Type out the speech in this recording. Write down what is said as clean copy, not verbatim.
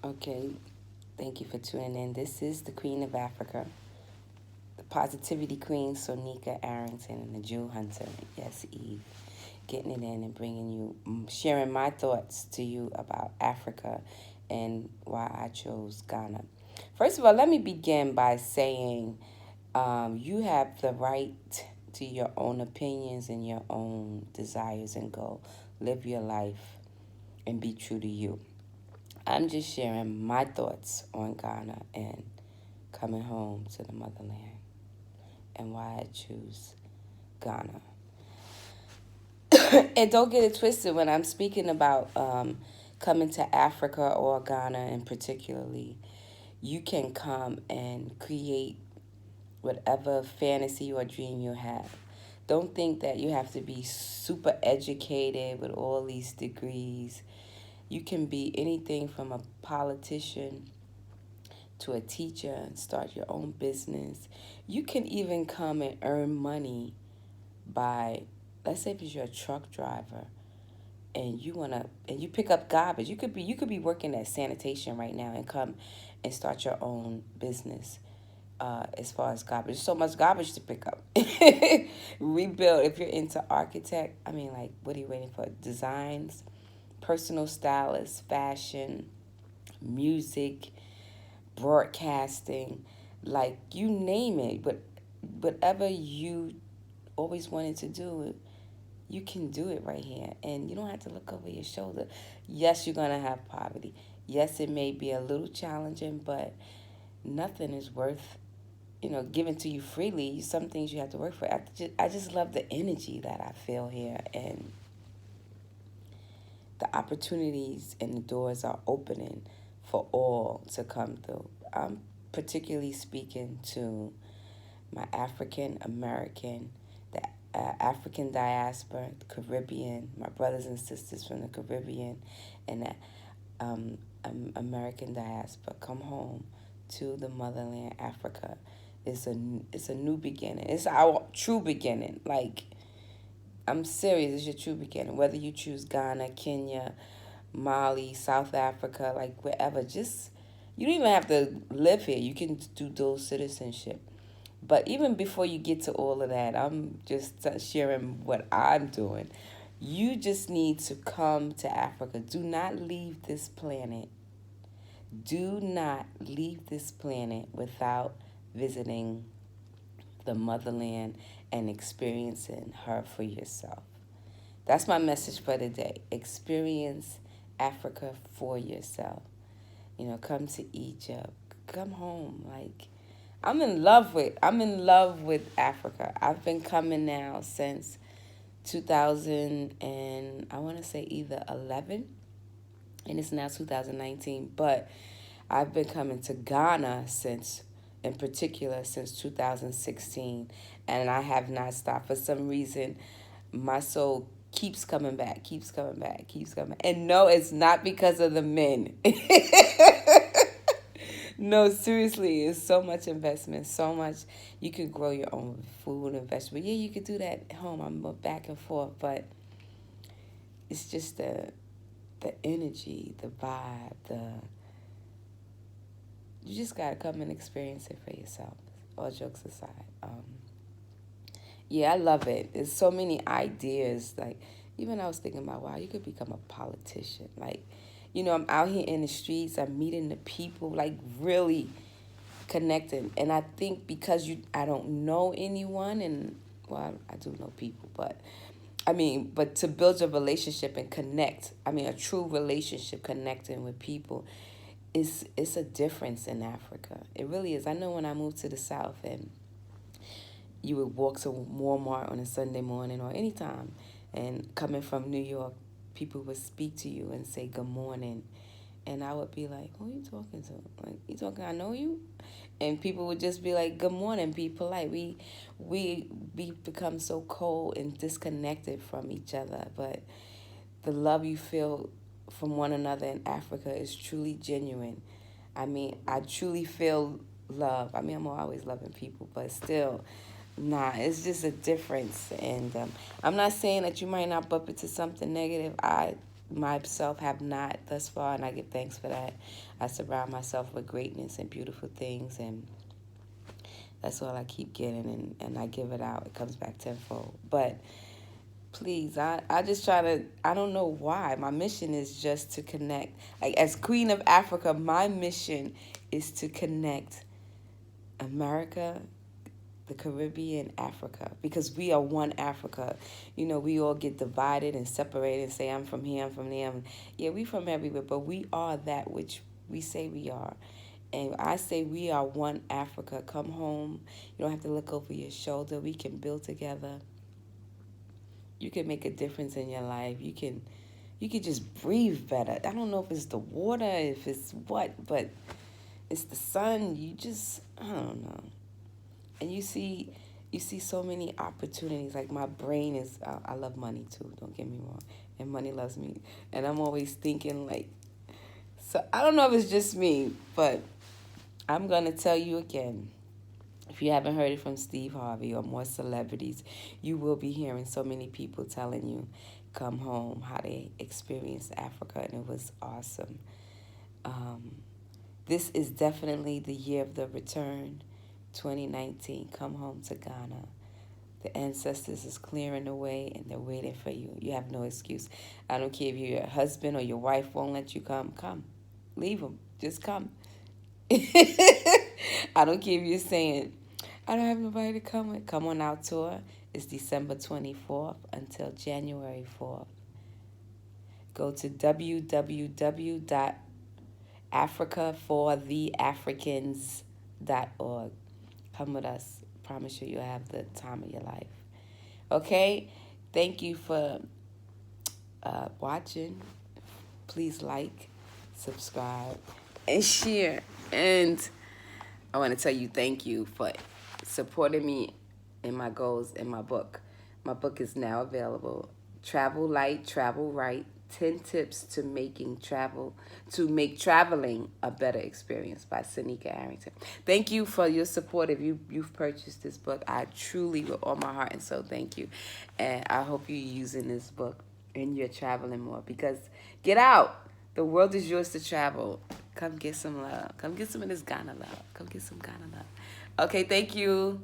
Okay, thank you for tuning in. This is the Queen of Africa, the Positivity Queen, Sonika Arrington, and the Jewel Hunter. Yes, Eve. Getting it in and bringing you, sharing my thoughts to you about Africa and why I chose Ghana. First of all, let me begin by saying you have the right to your own opinions and your own desires and goals. Live your life and be true to you. I'm just sharing my thoughts on Ghana and coming home to the motherland and why I choose Ghana. And don't get it twisted when I'm speaking about coming to Africa or Ghana in particularly. You can come and create whatever fantasy or dream you have. Don't think that you have to be super educated with all these degrees. You can be anything from a politician to a teacher and start your own business. You can even come and earn money by, let's say if you're a truck driver and you pick up garbage. You could be working at Sanitation right now and come and start your own business. As far as garbage, there's so much garbage to pick up. Rebuild. If you're into architect, I mean, like, what are you waiting for? Designs, personal stylist, fashion, music, broadcasting, like you name it. But whatever you always wanted to do, you can do it right here. And you don't have to look over your shoulder. Yes, you're going to have poverty. Yes, it may be a little challenging, but nothing is worth, given to you freely. Some things you have to work for. I just love the energy that I feel here. And the opportunities and the doors are opening for all to come through. I'm particularly speaking to my African American, the African diaspora, the Caribbean, my brothers and sisters from the Caribbean, and the American diaspora. Come home to the motherland, Africa. It's a new beginning. It's our true beginning. Like, I'm serious. It's your true beginning. Whether you choose Ghana, Kenya, Mali, South Africa, like wherever, just you don't even have to live here. You can do dual citizenship. But even before you get to all of that, I'm just sharing what I'm doing. You just need to come to Africa. Do not leave this planet. Do not leave this planet without visiting the motherland and experiencing her for yourself. That's my message for today. Experience Africa for yourself. Come to Egypt. Come home. Like, I'm in love with Africa. I've been coming now since 2000, and I want to say either 11, and it's now 2019, but I've been coming to Ghana in particular since 2016, and I have not stopped. For some reason, my soul keeps coming back, keeps coming back, keeps coming back. And no, it's not because of the men. No, seriously, it's so much investment, so much. You could grow your own food and vegetables. Yeah, you could do that at home. I'm back and forth, but it's just the energy, the vibe, the you just gotta come and experience it for yourself. All jokes aside, yeah, I love it. There's so many ideas. Like, even I was thinking about, wow, you could become a politician. Like, I'm out here in the streets. I'm meeting the people. Like, really connecting. And I think because I don't know anyone, and well, I do know people, but but to build a relationship and connect. A true relationship, connecting with people. It's a difference in Africa. It really is. I know when I moved to the South and you would walk to Walmart on a Sunday morning or anytime, and coming from New York, people would speak to you and say good morning, and I would be like, who are you talking to? Like, you talking, I know you? And people would just be like, good morning, be polite. We become so cold and disconnected from each other, but the love you feel from one another in Africa is truly genuine. I truly feel love. I'm always loving people, but still, nah, it's just a difference. And I'm not saying that you might not bump into something negative. I myself have not thus far, and I give thanks for that. I surround myself with greatness and beautiful things, and that's all I keep getting, and I give it out. It comes back tenfold. But please, I just try to, I don't know why. My mission is just to connect. Like, as Queen of Africa, my mission is to connect America, the Caribbean, Africa, because we are one Africa. You know, we all get divided and separated and say, I'm from here, I'm from there. Yeah, we from everywhere, but we are that which we say we are. And I say we are one Africa. Come home. You don't have to look over your shoulder. We can build together. You can make a difference in your life. You can just breathe better. I don't know if it's the water, if it's what, but it's the sun. I don't know. And you see so many opportunities. Like, my brain is, I love money too, don't get me wrong, and money loves me, and I'm always thinking, like, so I don't know if it's just me, but I'm gonna tell you again, if you haven't heard it from Steve Harvey or more celebrities, you will be hearing so many people telling you come home, how they experienced Africa, and it was awesome. um, this is definitely the year of the return. 2019, come home to Ghana. The ancestors is clearing the way, and they're waiting for you. You have no excuse. I don't care if your husband or your wife won't let you come. Come. Leave them. Just come. I don't care if you're saying, I don't have nobody to come with. Come on our tour. It's December 24th until January 4th. Go to www.africafortheafricans.org. Come with us. Promise you, you'll have the time of your life. Okay? Thank you for watching. Please like, subscribe, and share. And I want to tell you thank you for supporting me in my goals in my book. My book is now available. Travel Light, Travel Right. 10 Tips to make traveling a better experience by Sanika Arrington. Thank you for your support. If you've purchased this book, I truly, with all my heart and soul, thank you. And I hope you're using this book and you're traveling more, because get out. The world is yours to travel. Come get some love. Come get some of this Ghana love. Come get some Ghana love. Okay, thank you.